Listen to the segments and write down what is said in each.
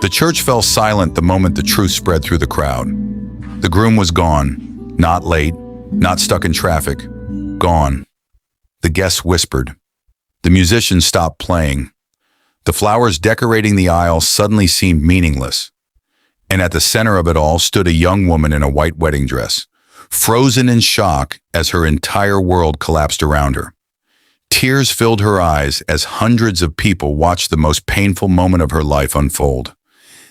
The church fell silent the moment the truth spread through the crowd. The groom was gone, not late, not stuck in traffic, gone. The guests whispered. The musicians stopped playing. The flowers decorating the aisle suddenly seemed meaningless. And at the center of it all stood a young woman in a white wedding dress, frozen in shock as her entire world collapsed around her. Tears filled her eyes as hundreds of people watched the most painful moment of her life unfold.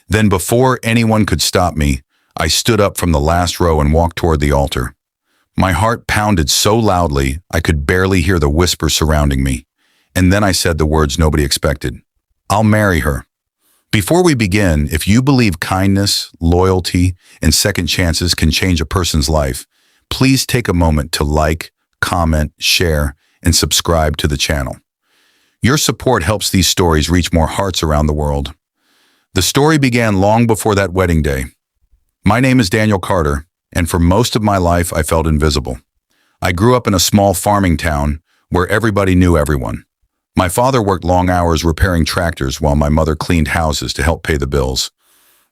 Then before anyone could stop me, I stood up from the last row and walked toward the altar. My heart pounded so loudly I could barely hear the whisper surrounding me. And then I said the words nobody expected. I'll marry her. Before we begin, if you believe kindness, loyalty, and second chances can change a person's life, please take a moment to like, comment, share, and subscribe to the channel. Your support helps these stories reach more hearts around the world. The story began long before that wedding day. My name is Daniel Carter, and for most of my life I felt invisible. I grew up in a small farming town where everybody knew everyone. My father worked long hours repairing tractors while my mother cleaned houses to help pay the bills.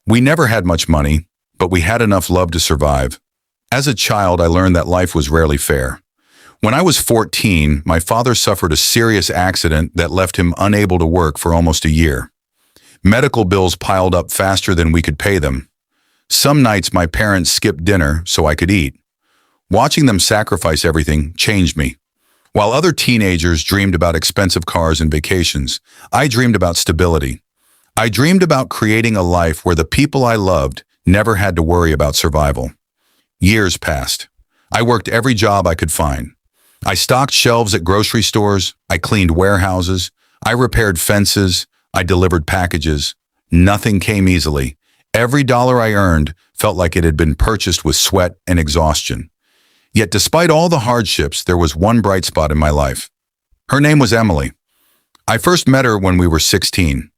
We never had much money, but we had enough love to survive. As a child, I learned that life was rarely fair. When I was 14, my father suffered a serious accident that left him unable to work for almost a year. Medical bills piled up faster than we could pay them. Some nights my parents skipped dinner so I could eat. Watching them sacrifice everything changed me. While other teenagers dreamed about expensive cars and vacations, I dreamed about stability. I dreamed about creating a life where the people I loved never had to worry about survival. Years passed. I worked every job I could find. I stocked shelves at grocery stores, I cleaned warehouses, I repaired fences, I delivered packages. Nothing came easily. Every dollar I earned felt like it had been purchased with sweat and exhaustion. Yet despite all the hardships, there was one bright spot in my life. Her name was Emily. I first met her when we were 16.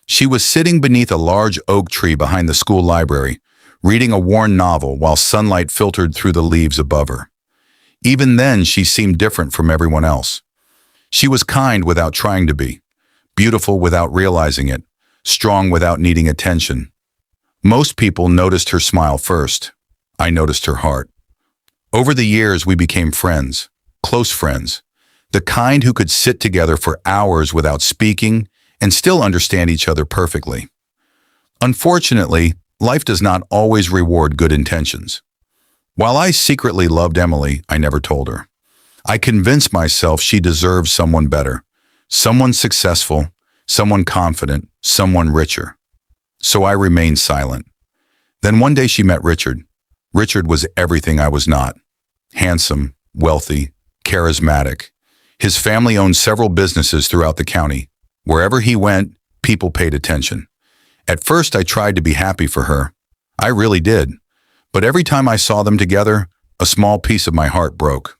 She was sitting beneath a large oak tree behind the school library, reading a worn novel while sunlight filtered through the leaves above her. Even then, she seemed different from everyone else. She was kind without trying to be, beautiful without realizing it, strong without needing attention. Most people noticed her smile first. I noticed her heart. Over the years, we became friends, close friends, the kind who could sit together for hours without speaking and still understand each other perfectly. Unfortunately, life does not always reward good intentions. While I secretly loved Emily, I never told her. I convinced myself she deserved someone better, someone successful, someone confident, someone richer. So I remained silent. Then one day she met Richard. Richard was everything I was not. Handsome, wealthy, charismatic. His family owned several businesses throughout the county. Wherever he went, people paid attention. At first, I tried to be happy for her. I really did. But every time I saw them together, a small piece of my heart broke.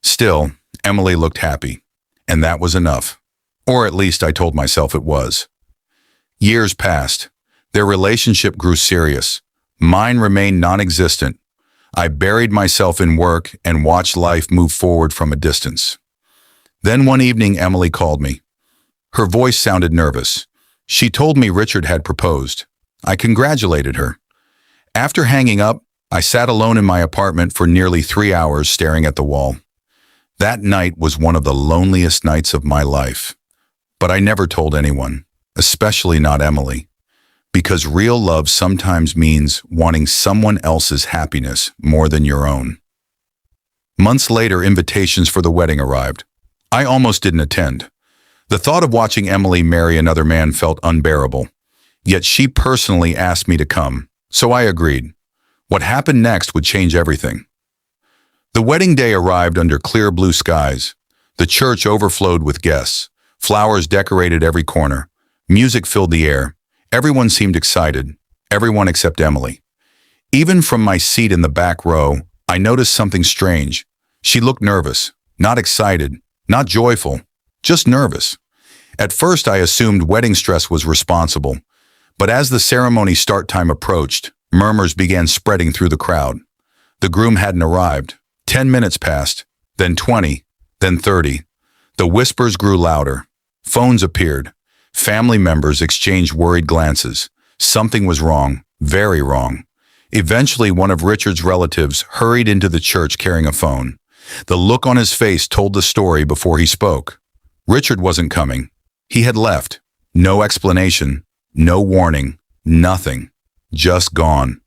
Still, Emily looked happy, and that was enough. Or at least I told myself it was. Years passed. Their relationship grew serious. Mine remained non-existent. I buried myself in work and watched life move forward from a distance. Then one evening, Emily called me. Her voice sounded nervous. She told me Richard had proposed. I congratulated her. After hanging up, I sat alone in my apartment for nearly 3 hours staring at the wall. That night was one of the loneliest nights of my life. But I never told anyone, especially not Emily. Because real love sometimes means wanting someone else's happiness more than your own. Months later, invitations for the wedding arrived. I almost didn't attend. The thought of watching Emily marry another man felt unbearable. Yet she personally asked me to come, so I agreed. What happened next would change everything. The wedding day arrived under clear blue skies. The church overflowed with guests. Flowers decorated every corner. Music filled the air. Everyone seemed excited, everyone except Emily. Even from my seat in the back row, I noticed something strange. She looked nervous, not excited, not joyful, just nervous. At first, I assumed wedding stress was responsible, but as the ceremony start time approached, murmurs began spreading through the crowd. The groom hadn't arrived. 10 minutes passed, then 20, then 30. The whispers grew louder. Phones appeared. Family members exchanged worried glances. Something was wrong, very wrong. Eventually, one of Richard's relatives hurried into the church carrying a phone. The look on his face told the story before he spoke. Richard wasn't coming. He had left. No explanation, no warning, nothing. Just gone.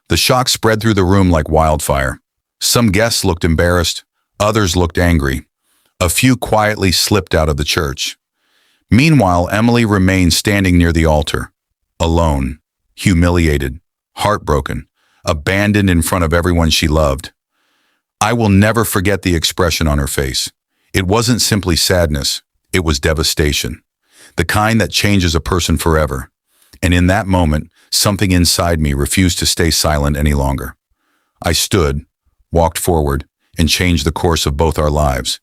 The shock spread through the room like wildfire. Some guests looked embarrassed, others looked angry. A few quietly slipped out of the church. Meanwhile, Emily remained standing near the altar, alone, humiliated, heartbroken, abandoned in front of everyone she loved. I will never forget the expression on her face. It wasn't simply sadness, it was devastation. The kind that changes a person forever. And in that moment, something inside me refused to stay silent any longer. I stood, walked forward, and changed the course of both our lives.